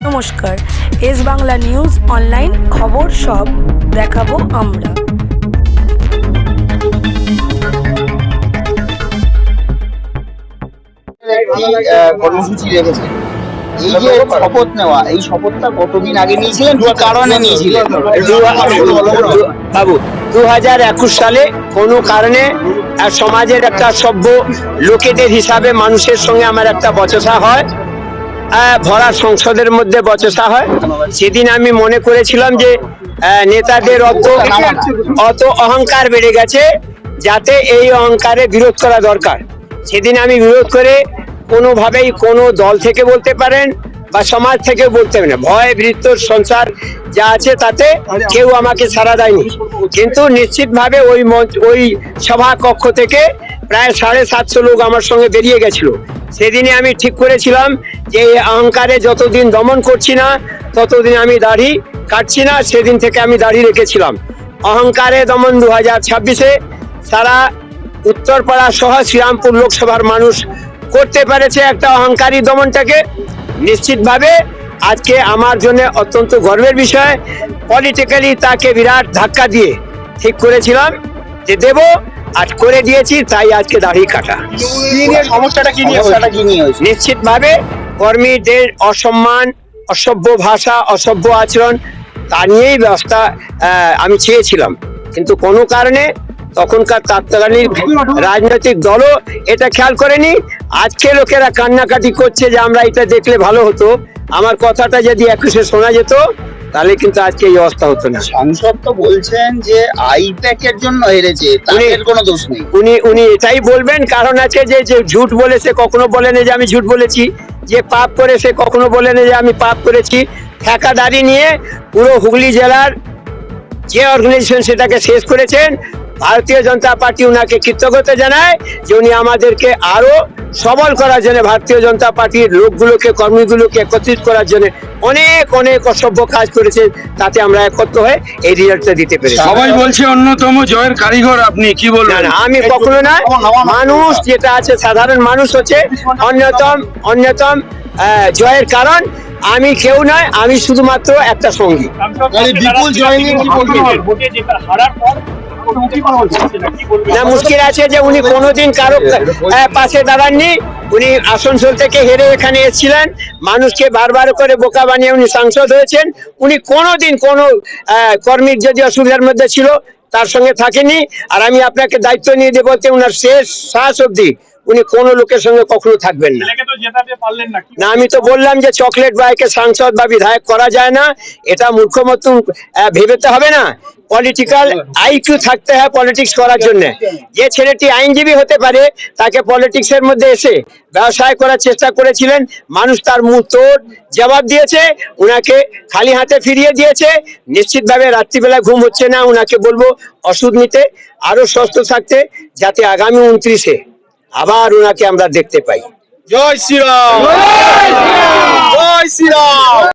নমস্কার, S Bangla news online খবর সব দেখাবো আমরা। কর্মসূচি রেখেছে, এই যে শপথ নেওয়া, এই শপথটা কতদিন আগে নিয়েছিলেন, কি কারণে নিয়েছিলেন? বাবু 2021 সালে কোনো কারণে সমাজের একটা সভ্য লোকেদের হিসাবে মানুষের সঙ্গে আমার একটা বচসা হয়, ভরা সংসদের মধ্যে বচসা হয়। সেদিন আমি মনে করেছিলাম যে নেতাদের অত অহংকার বেড়ে গেছে, যাতে এই অহংকারে বিরোধ করা দরকার। সেদিন আমি বিরোধ করে কোনোভাবেই কোনো দল থেকে বলতে পারেন বা সমাজ থেকে বলতে পারেন, ভয় বৃত্তর সংসার যা আছে তাতে কেউ আমাকে সাড়া দেয়নি। কিন্তু নিশ্চিতভাবে ওই সভা কক্ষ থেকে প্রায় 750 লোক আমার সঙ্গে বেরিয়ে গেছিল। সেদিনে আমি ঠিক করেছিলাম যে এই অহংকারে যতদিন দমন করছি না ততদিন আমি দাড়ি কাটছি না। সেদিন থেকে আমি দাড়ি রেখেছিলাম। অহংকারে দমন 2026-এ সারা উত্তরপাড়া সহ শ্রীরামপুর লোকসভার মানুষ করতে পেরেছে একটা অহংকারী দমনটাকে। নিশ্চিতভাবে আজকে আমার জন্য অত্যন্ত গর্বের বিষয়। পলিটিক্যালি তাকে বিরাট ধাক্কা দিয়ে ঠিক করেছিলাম যে দেব, আজ করে দিয়েছি, তাই আজকে দাড়ি কাটা। সমস্যাটা কি নিয়ে? নিশ্চিতভাবে কর্মীদের অসম্মান, অসভ্য ভাষা, অসভ্য আচরণ, তা নিয়েই ব্যবস্থা আমি চেয়েছিলাম। কিন্তু কোনো কারণে তখনকার তৎকালীন রাজনৈতিক দলও এটা খেয়াল করেনি। আজকে লোকেরা কান্নাকাটি করছে যে আমরা এটা দেখলে ভালো হতো, আমার কথাটা যদি 21-এ শোনা যেত তাহলে কিন্তু আজকে এই অবস্থা হতো না। সাংসদ তো বলছেন যে আইপ্যাকের জন্য হেরেছে, তাদের কোনো দোষ নেই। উনি এটাই বলবেন, কারণ আছে যে ঝুট বলেছে, কখনো বলেন যে আমি ঝুট বলেছি। যে পাপ করেছে কখনো বলেন যে আমি পাপ করেছি। ঠেকাদারি নিয়ে পুরো হুগলি জেলার যে অর্গানাইজেশন সেটাকে শেষ করেছেন। ভারতীয় জনতা পার্টি উনাকে কৃতজ্ঞতা জানায় যে উনি আমাদেরকে আরো সবল করার জন্য, ভারতীয় জনতা পার্টির লোকগুলোকে, কর্মীগুলোকে একত্রিত করার জন্য অনেক অসভ্য কাজ করেছে, তাতে আমরা একত্র হয়ে এই রিজাল্টটা দিতে পেরেছি। সবাই বলছে অন্যতম জয়ের কারিগর আপনি, কি বলবেন? না, আমি কখনো না। মানুষ যেটা আছে, সাধারণ মানুষ হচ্ছে অন্যতম জয়ের কারণ। আমি কেউ নয়, আমি শুধুমাত্র একটা সঙ্গী। বিপুল জয় না, মুশকিল আছে যে উনি কোনোদিন কারো পাশে দাঁড়াননি। উনি আসানসোল থেকে হেরে এখানে এসেছিলেন, মানুষকে বারবার করে বোকা বানিয়ে উনি সাংসদ হয়েছেন। উনি কোনোদিন কোনো কর্মীর যদি অসুবিধার মধ্যে ছিল তার সঙ্গে থাকেনি। আর আমি আপনাকে দায়িত্ব নিয়ে দেবো যে উনার শেষ শ্বাস অবধি উনি কোনো লোকের সঙ্গে কখনো থাকবেন না। না, আমি তো বললাম যে চকলেট বাইকে সাংসদ বা বিধায়ক করা যায় না, এটা মূর্খ মতো ভেবেতে হবে না। পলিটিক্যাল আইকিউ থাকতে হয় পলিটিক্স করার জন্য। যে ছেলেটি আইনজীবী হতে পারে, তাকে পলিটিক্স এর মধ্যে এসে ব্যবসায় করার চেষ্টা করেছিলেন, মানুষ তার মুখ তোড় জবাব দিয়েছে, উনাকে খালি হাতে ফিরিয়ে দিয়েছে। নিশ্চিতভাবে রাত্রিবেলা ঘুম হচ্ছে না। উনাকে বলবো ওষুধ নিতে, আরো সুস্থ থাকতে, যাতে আগামী 29-এ আবার উনাকে আমরা দেখতে পাই। জয় শ্রীরাম, জয় শ্রীরাম।